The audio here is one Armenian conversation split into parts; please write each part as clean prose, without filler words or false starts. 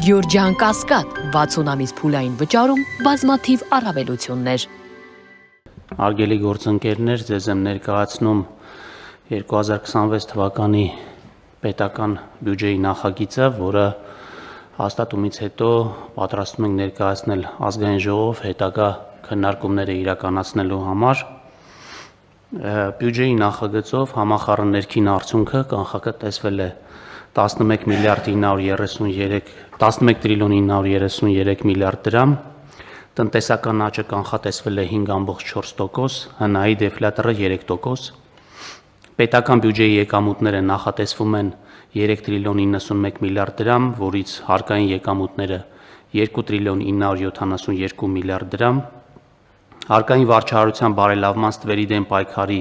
Գյորջյան Կասկադ 60 ամիս փուլային վճարում բազմաթիվ առավելություններ։ Արգելի գործընկերներ, ձեզ եմ ներկայացնում 2026 թվականի պետական բյուջեի նախագիծը, որը հաստատումից հետո պատրաստում ենք ներկայացնել ազգային ժողով հետագա քննարկումները իրականացնելու համար։ Բյուջեի նախագծով համախառն ներքին արդյունքը կանխատեսվել է 11 տրիլիոն 933 միլիարդ դրամ, տնտեսական աճը կանխատեսվել է 5.4%, հնայի դեֆլյատորը 3%, պետական բյուջեի եկամուտները նախատեսվում են 3 տրիլիոն 91 միլիարդ դրամ, որից հարկային եկամուտները 2 տրիլիոն 972 միլիարդ դրամ, հարկային վարչահարության բարելավման ստվերի դեմ պայքարի,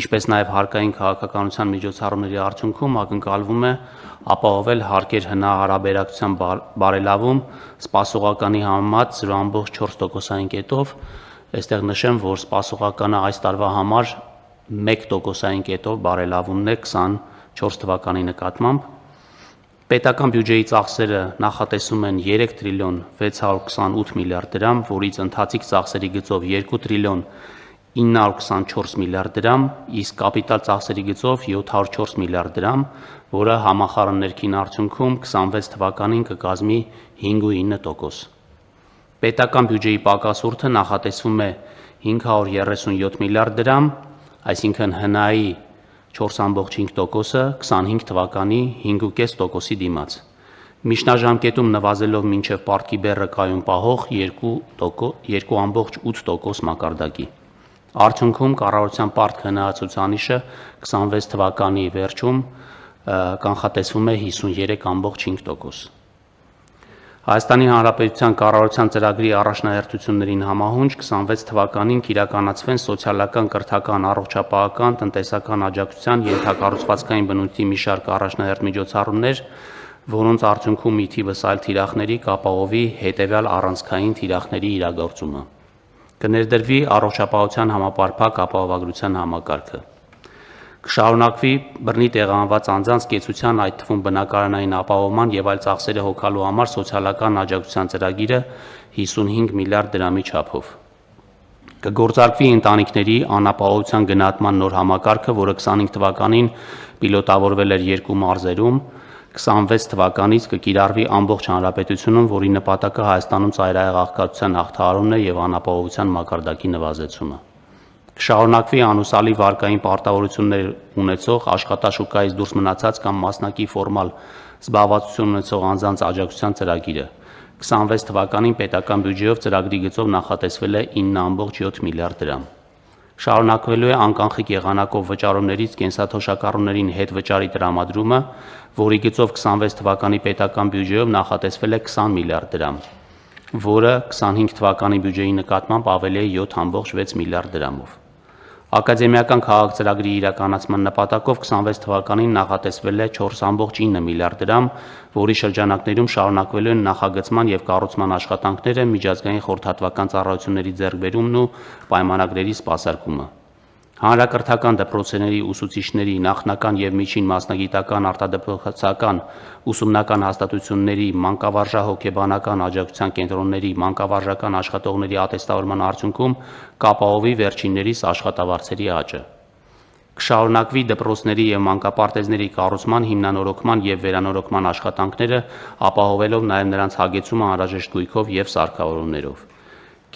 ինչպես նաև հարկային քաղաքականության միջոցառումների արդյունքում ակնկալվում է ապահովել հարկեր հնա-հարաբերակցության բարելավում սպասողականի համեմատ 0.4%-ային կետով, այստեղ նշեմ, որ սպասողականը այս տարվա համար 1%-ային կետով բարելավումն է 24 թվականի նկատմամբ, պետական բյուջեի ծախսերը նախատեսում են 3 տրիլիոն 628 միլիարդ դրամ, որից ընթացիկ ծախսերի գծով 2 տրիլիոն 924 միլիարդ դրամ, իսկ կապիտալ ծախսերի գծով 704 միլիարդ դրամ, որը համախառն ներքին արդյունքում 26 թվականին կկազմի 5.9%։ Պետական բյուջեի պակասուրդը նախատեսվում է 537 միլիարդ դրամ, այսինքն հնայի 4.5%-ը 25 թվականի 5.5%-ի դիմաց։ Միջնաժամկետում նվազելով մինչև պարտքի բեռը կայուն պահող 2.8% մակարդակի։ Արդյունքում կառավարության պարտք հնայացուցանիշը 26 թվականի վերջում կանխատեսվում է 53.5%։ Հայաստանի Հանրապետության կառավարության ծրագրի առաջնահերթություններին համահունչ 26 թվականին կիրականացվեն սոցիալական, կրթական, առողջապահական, տնտեսական աջակցության, ենթակառուցվածքային բնույթի մի շարք առաջնահերթ միջոցառումներ, որոնց արդյունքում ի թիվս այլ թիրախների կապահովի հետևյալ առանցքային թիրախների իրագործումը։ Կներդրվի առողջապահության համապարփակ ապահովագրության համակարգը։ Կշարունակվի բռնի տեղահանված անձանց կեցության, այդ թվում բնակարանային ապահովման եւ այլ ծախսերը հոգալու համար սոցիալական աջակցության ծրագիրը 55 միլիարդ դրամի չափով։ Կգործարկվի ընտանիքների անապահովության գնահատման նոր համակարգը, որը 25 թվականին պիլոտավորվել էր 2 մարզերում, 26 թվականից կկիրառվի ամբողջ հանրապետությունում, որի նպատակը Հայաստանում ծայրահեղ աղքատության հաղթահարումն է եւ անապահովության մակարդակի նվազեցումը։ Կշարունակվի անուսալի վարկային պարտավորություններ ունեցող աշխատաշուկայից դուրս մնացած կամ մասնակի ֆորմալ զբաղվածություն ունեցող անձանց աջակցության ծրագիրը։ 26 թվականին պետական բյուջեով ծրագրի գծով նախատեսվել է 9.7 միլիարդ դրամ։ Շարունակվելու է անկանխիկ եղանակով վճարումներից կենսաթոշակառուներին հետ վճարի տրամադրումը, որի գծով 26 թվականի պետական բյուջեով նախատեսվել է 20 միլիարդ դրամ, որը 25 թվականի բյուջեի նկատմամբ ավելի է 7.6 միլիարդ դրամով։ Ակադեմիական քաղաք ծրագրի իրականացման նպատակով 26 թվականին նախատեսվել է 4.9 միլիարդ դրամ, որի շրջանակներում շարունակվելու են նախագծման եւ կառուցման աշխատանքները, միջազգային խորհրդատվական ծառայությունների ձեռքբերումն ու պայմանագրերի սպասարկումը։ Հանրակրթական դպրոցների ուսուցիչների նախնական եւ միջին մասնագիտական արտադպրոցական ուսումնական հաստատությունների մանկավարժահոգեբանական աջակցության կենտրոնների մանկավարժական աշխատողների ատեստավորման արդյունքում կապահովի վերջիններիս աշխատավարձերի աճը։ Կշարունակվի դպրոցների եւ մանկապարտեզների կառուցման, հիմնանորոգման եւ վերանորոգման աշխատանքները, ապահովելով նաեւ նրանց հագեցումը անհրաժեշտ գույքով եւ սարքավորումներով։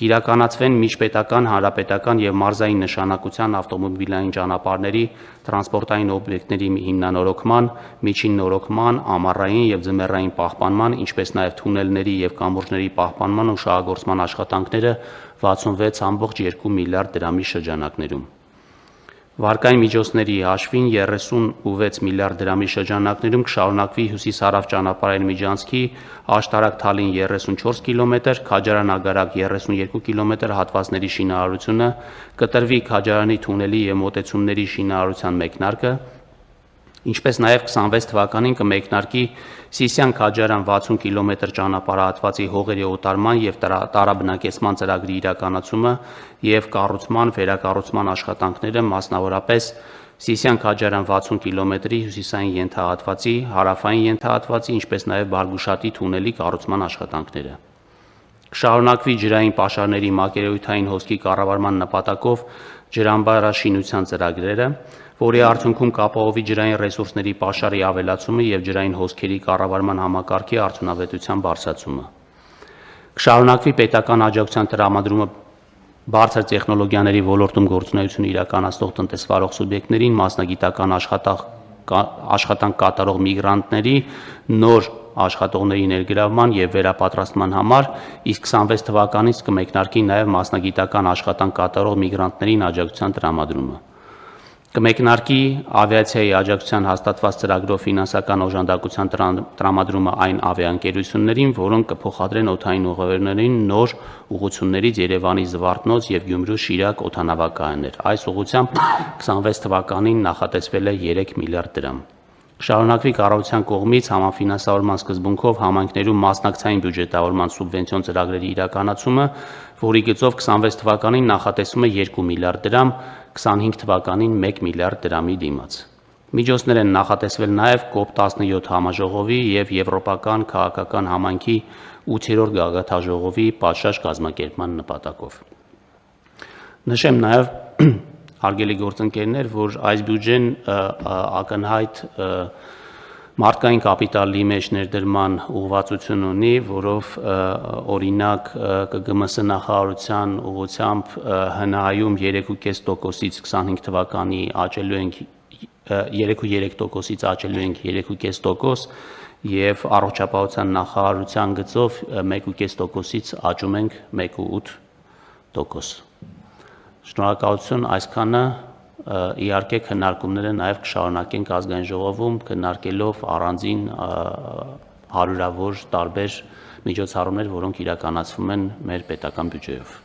Կիրականացվեն միջպետական, հանրապետական եւ մարզային նշանակության ավտոմոբիլային ճանապարհների, տրանսպորտային օբյեկտների հիմնանորոգման, միջին նորոգման, ամառային եւ ձմեռային պահպանման, ինչպես նաեւ թունելների եւ կամուրջների պահպանման ու շահագործման աշխատանքները 66.2 միլիարդ դրամի շրջանակներում։ Վարկային միջոցների հաշվին 36 միլիարդ դրամի շրջանակներում կշարունակվի հյուսիս-հարավ ճանապարհային միջանցքի Աշտարակ-Թալին 34 կիլոմետր, Քաջարան-Ագարակ 32 կիլոմետր հատվածների շինարարությունը, կտրվի Քաջարանի թունելի եւ մոտեցումների շինարարության մեկնարկը, ինչպես նաեւ 26 թվականին կմեկնարկի Սիսիան-Քաջարան 60 կիլոմետր ճանապարհահատվածի հողերի օտարման եւ տարաբնակեցման ծրագրի իրականացումը եւ կառուցման, վերակառուցման աշխատանքները, մասնավորապես Սիսիան-Քաջարյան 60 կիլոմետրի հյուսիսային ենթահատվածի, հարավային ենթահատվածի, ինչպես նաև Բարգուշատի թունելի կառուցման աշխատանքները։ Կշարունակվի ջրային պաշարների մակերևութային հոսքի կառավարման նպատակով ջրամբարաշինության ծրագրերը, որի արդյունքում կապահովի ջրային ռեսուրսների պաշարի ավելացումը եւ ջրային հոսքերի կառավարման համակարգի արդյունավետության բարձրացումը։ Կշարունակվի պետական աջակցության տրամադրումը բարձր տեխնոլոգիաների ոլորտում գործունեություն իրականացնող տնտեսվարող սուբյեկտներին, մասնագիտական աշխատանք կատարող միգրանտների, նոր աշխատողների ներգրավման եւ վերապատրաստման համար, իսկ 26 թվականից կմեկնարկի նաեւ մասնագիտական աշխատանք կատարող միգրանտներին աջակցության տրամադրումը։ Կմեկնարկի ավիացիայի աջակցության հաստատված ծրագրով ֆինանսական օժանդակության տրամադրումը այն ավիաընկերություններին, որոնք կփոխադրեն օդային ուղևորներին նոր ուղղություններից Երևանի Զվարթնոց եւ Գյումրու Շիրակ օդանավակայաններ։ Այս ուղղությամբ 26 թվականին նախատեսվել է 3 միլիարդ դրամ։ Կշարունակվի կառավարության կողմից համաֆինանսավորման սկզբունքով համայնքներում մասնակցային բյուջետավորման սուբվենցիոն ծրագրերի իրականացումը, որի գծով 26 թվականին նախատեսվում է 2 միլիարդ դրամ, 25 թվականին 1 միլիարդ դրամի դիմաց։ Միջոցներ են նախատեսվել նաև COP17 համաժողովի եւ Եվրոպական քաղաքական համայնքի 8-րդ գագաթաժողովի պատշաճ կազմակերպման նպատակով։ Նշեմ նաև, հարգելի գործընկերներ, որ այս բյուջեն ակնհայտ մարդկային կապիտալի մեջ ներդրման ուղղվածություն ունի, որով օրինակ ԿԳՄՍ նախարարության ուղղությամբ ՀՆԱ-ում 3.5%-ից 25 թվականի աճելու ենք 3.3%-ից աճելու ենք 3.5% եւ առողջապահության նախարարության գծով 1.5%-ից աճում ենք 1.8%։ Շնորհակալություն, այսքանը իհարկե քննարկումները նաև կշարունակենք ազգային ժողովում, քննարկելով առանձին հարյուրավոր տարբեր միջոցառումներ, որոնք իրականացվում են մեր պետական բյուջեով։